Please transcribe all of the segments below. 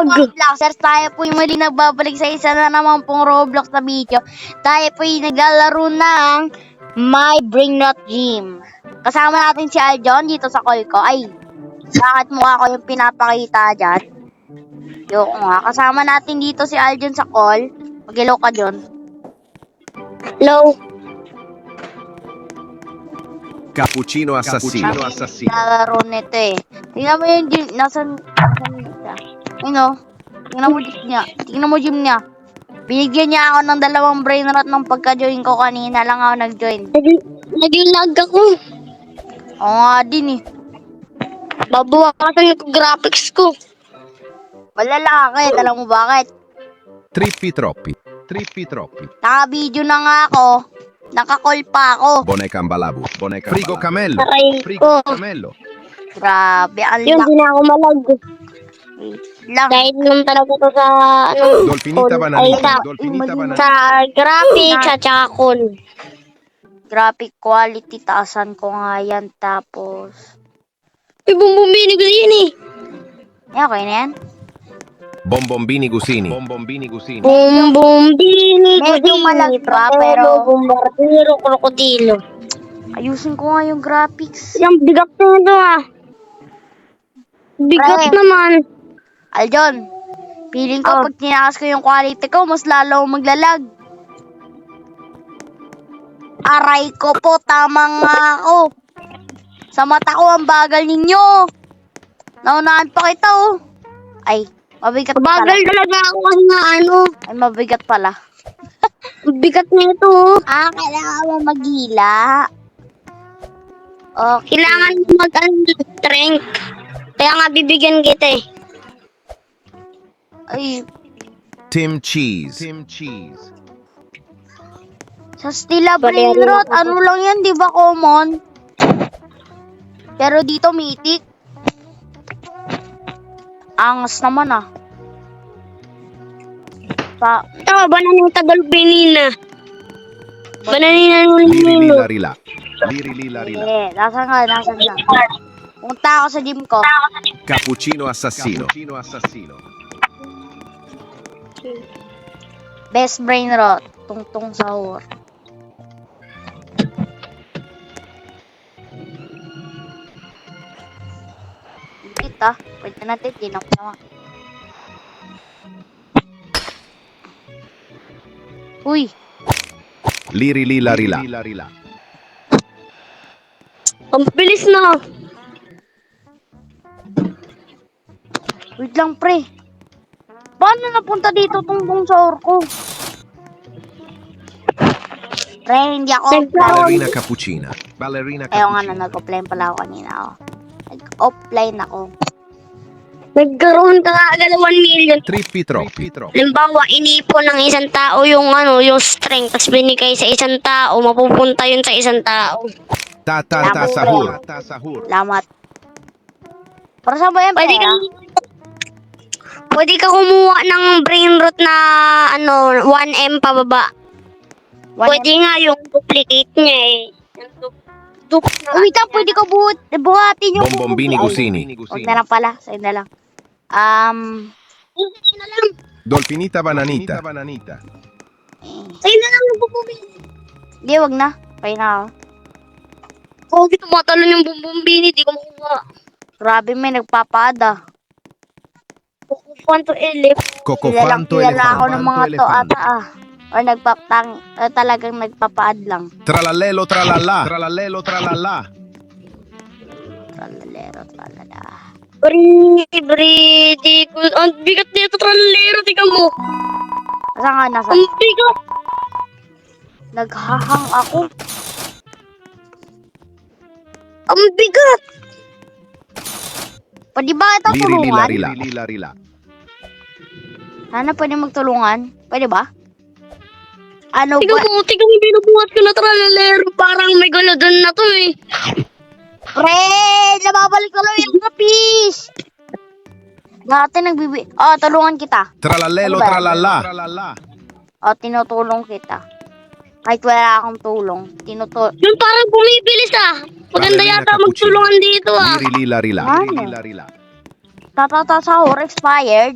Robloxers, tayo po yung muli nagbabalik sa isa na naman pong Roblox na video. Tayo po yung naglalaro ng My Brain Rot Gym. Kasama natin si Aljon dito sa call ko. Ay, bakit mukha ko yung pinapakita dyan? Yoko nga. Kasama natin dito si Aljon sa call. Mag-hello ka, Jon. Hello. Cappuccino assassino. Naglalaro nito eh. Tingnan mo yung gym. Nasaan siya? Ano? Tingnan mo gym niya. Binigyan niya ako ng 2 brain rot nung pagka-join ko kanina lang ako nag-join. Nag-lag ako. Oo nga din eh. Babawasan yung graphics ko. Malalakit. Alam mo bakit? Trippi troppi. Naka-video na nga ako. Naka-call pa ako. Boneca ambalabu. Frigo camello. Aray Frigo ko. camello. Grabe. Ang Yun, di na ako malag. lang. Dahil lang talaga to sa Dolfinita ay, bananita. sa, Dolfinita bananita. sa graphics at saka call. Graphic quality. Taasan ko nga yan. Tapos. Ay, bumbuminig ko yun eh. Yan, okay na yan. Bombombini gusini. Bumbumbini ko Medyo malag pa, pero- bombardiro, krokodilo. Ayusin ko nga yung graphics. Yung bigat na ito ah. Bigat Ay. naman. Aljon, feeling ko Oh. pag tinakas ko yung quality ko, mas lalo akong maglalag. Aray ko po, tama nga ako. Sa mata ko ang bagal ninyo. Naunahan pa kita oh. Ay, mabigat Bagal pala. talaga ako kasi nga ano. Ay, mabigat pala. Bigat na ito oh. Kailangan mo maghila. Okay. Kailangan mo strength. Kaya nga bibigyan kita eh. Ay, Tim cheese. sa Stila Bali, Brain Rot, ano lang yan, di ba common? Pero dito mythic. Angas naman ah. Ito, bananita dolphinina. Bananina nulino. Liri lila rila. Nasaan nga. Punta ako sa gym ko. Cappuccino assassino. Best brain rot. Tungtong sahur. Kita, pwede natin dinok naman. Uy, Liri lila rila. Ang bilis na. wait lang pre. Paano napunta dito tungtong sahur ko? Pre, hindi ako Ballerina cappuccina. Ayaw nga na nag-offline pala ako kanina. Nag-offline ako. Nagkaroon ka agad 1 million. Trippi troppi. Halimbawa, inipon ng isang tao yung yung strength, tapos binigay sa isang tao, mapupunta yun sa isang tao. Ta sahur. Salamat. Para saan ba yan, Pwede pera? pwede ka kumuha ng brain rot na 1M pababa. Pwede nga yung duplicate niya eh. Wait lang, pwede ko buhatin yung Bombombini gusini. Huwag na lang pala, sa'yo na lang. Sa'yo na lang. Dolfinita bananita. Sa'yo na lang bumbumbini. Hindi, wag na. Kaya na ako. Oh, tumatalon yung bumbumbini, di ko makuha. Grabe, may nagpapaada. Kwanto elef. Cocofanto Kilala ako ng mga to elefante. ata Or talagang nagpapaad lang. Tralalelo tralala. Tralalero, tralala. Di ko. Ang bigat nito, tralero, tingnan mo. Nasa? Ang bigat. Naghahang ako. Ang bigat. Pwede ba ito Liri tulungan? lila rila. Sana pwede magtulungan? Pwede ba? Ano Tingnan ba? mo, binubuhat ko na tralero. Parang may galadon na to eh. Pre! Nababalik ko lang yung kapis! Dati tulungan kita. Tralalelo Ano ba? tralala. Tinutulong kita. Kahit wala akong tulong. Yung parang bumibilis ah. Maganda Ballerina yata cappuccino. magtulungan dito ah. Liri lila rila. Ano? Tatata sahur expired.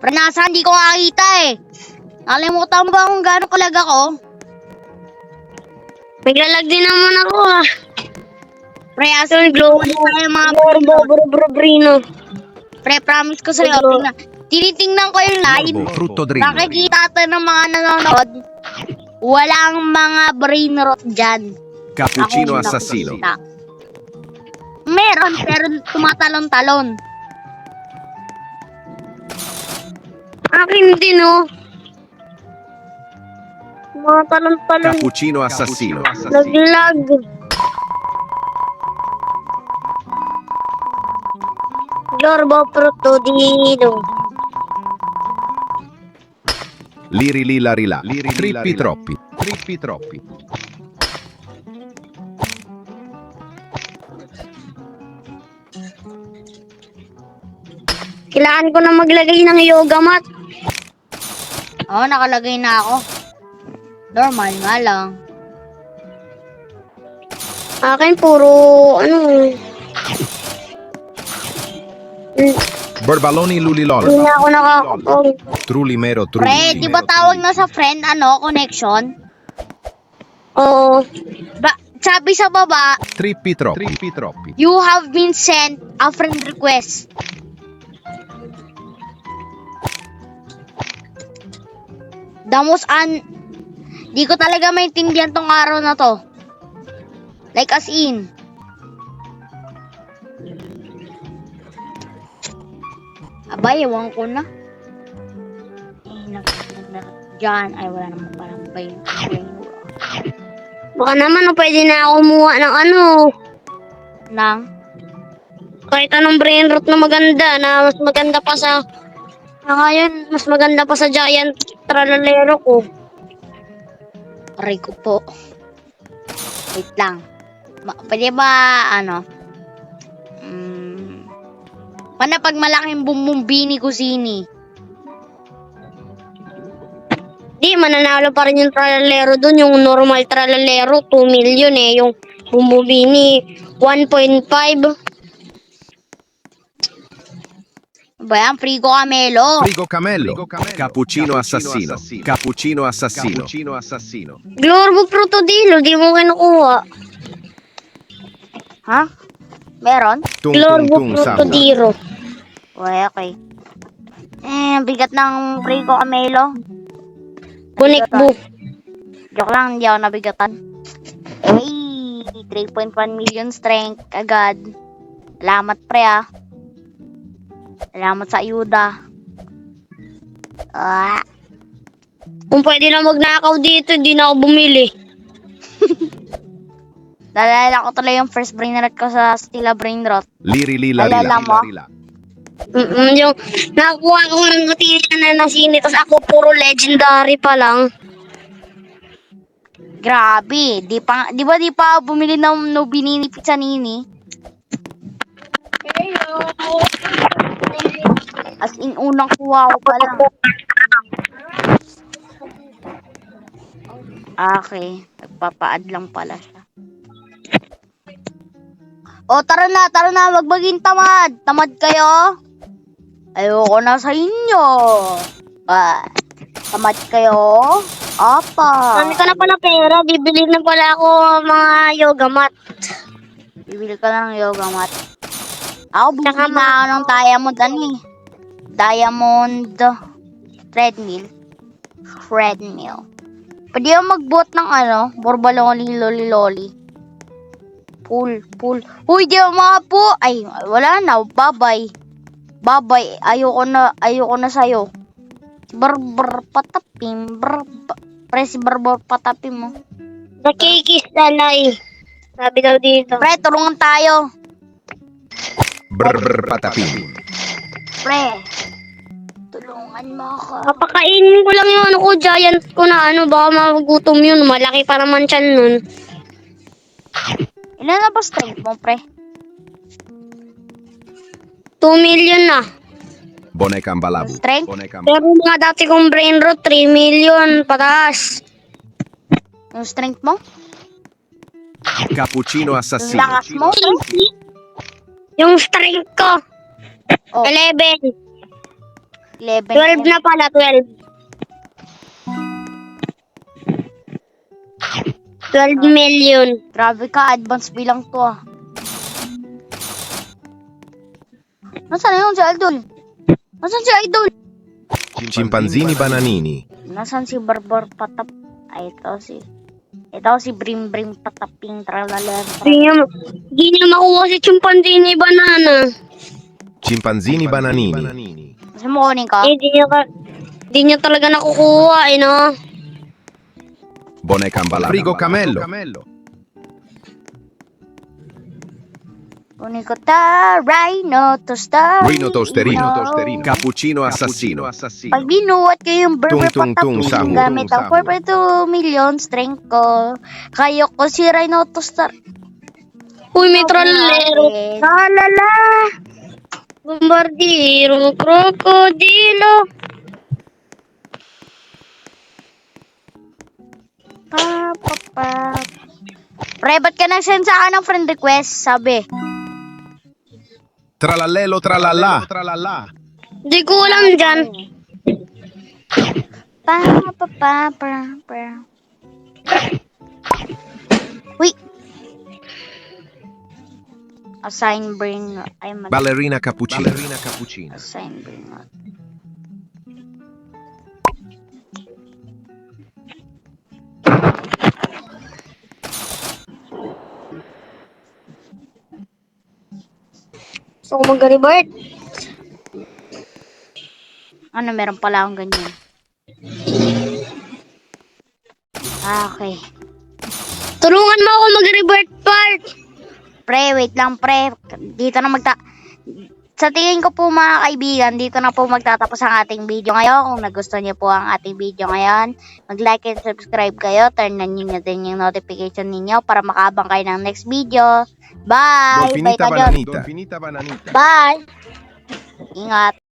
Pre, nasa hindi ko makakita eh. Nakalimutan mo ba kung gaano kalag ako? Naglalag din naman ako ah. Pre, aso Globo. tayo mga Brino. pre, promise ko sa'yo. Tinitingnan ko yung live. Lorbo, frutto drillo. Nakikita ito ng mga nanonood. Walang mga brain rot dyan. Cappuccino Ako yung assassino. nakikita. Meron, pero tumatalon-talon. Akin din oh. Mga talon-talon. Cappuccino assassino. Naglag. Lorbo Protodino. Liri lila rila. Trippi troppi. Trippi troppi. Kailangan ko na maglagay ng yoga mat. Oo, nakalagay na ako. Normal nga lang. Akin puro ano. Barbaloni Hindi lulilol. na ako nakakapag. Trulimero Pre, di ba tawag na sa friend, connection? Oo. Sabi sa baba, Trippi troppi. Trippi troppi. you have been sent a friend request. Di ko talaga maintindihan tong araw na to. Like as in. Abay, ewan ko na. Diyan, ay wala naman parang brain. Baka naman pwede na ako kumuha ng ano. Nang, Kahit anong brain root na maganda. Na mas maganda pa sa. Ngayon, mas maganda pa sa giant tralalero ko. aray ko po. Wait lang. Pwede ba, paano pag malaking bumumbini kusini? Di, mananalo pa rin yung tralalero dun. Yung normal tralalero, 2 million eh. Yung Bumubini 1.5. Ba yan? Frigo Camelo. Frigo Camello. Cappuccino assassino. Cappuccino assassino. Glorbo Protodilo, di mo kinukuha. Ha? Meron? Tung tung Glorbo tung sahur. Protodilo. Okay. Bigat ng Frigo Camelo. Bunikbo. Joke lang, hindi ako nabigatan. Hey, 3.1 million strength agad. Salamat pre ah. Salamat sa ayuda. Ah, Kung pwede na magnakaw dito, di na ako bumili. nalala ko tuloy yung first brain rot ko sa Stila Brain Rot. Liri lila Alala lila. mo? Yung nakuha ko ng gutira na nasini, tapos ako puro legendary pa lang. Grabe, di ba bumili ng Nobinini Pizzanini? As in, unang kuha ko pa lang. Okay, nagpapaad lang pala siya. O, tara na, wag maging tamad. Tamad kayo? Ayoko na sa inyo. Tamad kayo? Apa. Dami ka na pala pera, bibili na pala ako mga yoga mat. Bibili ka na ng yoga mat. Ako, bibili Tsaka na ako ng diamond, diamond treadmill. Pwede ako mag-bot ng borbaloli loli. Pool. Uy, di ako makapo. Ay, wala na. Babay. Ayoko na sa'yo. Barbar patapim. Press barbar patapim mo. Nakikis talay. Sabi daw dito. Pre, tulungan tayo. Brr patapim. Pre, tulungan mo ako. Papakainin ko lang yung giant ko na baka magutom yun. Malaki pa naman siya nun. Ilan na ba strength mo, pre? 2 million na. Boneca ambalabu. Strength? Pero mga dati kong brain rot, 3 million pataas. Yung strength mo? Cappuccino Yung assassino. lakas mo? Yung strength ko, Oh, 11. 11. 12 na pala, 12. 12 million. Grabe ka, advance bilang to ah. Nasaan na yung si Idol? Nasaan si Idol? Chimpanzini bananini. Nasaan si Barbar Patap? Ay, ito si Brim Pataping tralalan. Di niya makuha si Chimpanzini Banana. Chimpanzini bananini. Kasi mo kunin ka? Di niya talaga nakukuha, no? Boneca ambalabu. Frigo Camello. Kunin ko Rhino Toaster. Rino tosterino. Cappuccino assassino. Pag binuhat ko yung Barbar Tung, tung, tung, Pataping sahur. gamit ang 4.2 million strength ko. Kayo ko si Rhino Toaster. Uy, may tralero. natin. Alala! Bombardiro, krokodilo. Pa. Pre, ba't ka nag-send sa akin ng friend request? Sabi. Tralalelo tralala. Di ko alam dyan. Pa. Uy. Assign brain. Ay, Ballerina cappuccino. assign brain. So, mag-revert. Ano, meron pala akong ganyan. Okay. Tulungan mo ako mag-revert part. Pre, wait lang pre. Dito na sa tingin ko po mga kaibigan, dito na po magtatapos ang ating video ngayon. Kung nagustuhan niyo po ang ating video ngayon, mag-like and subscribe kayo. Turn na niyo din yung notification ninyo para makabang kayo ng next video. Bye! Bye, Tajon. Finita bananita. Bye! Ingat!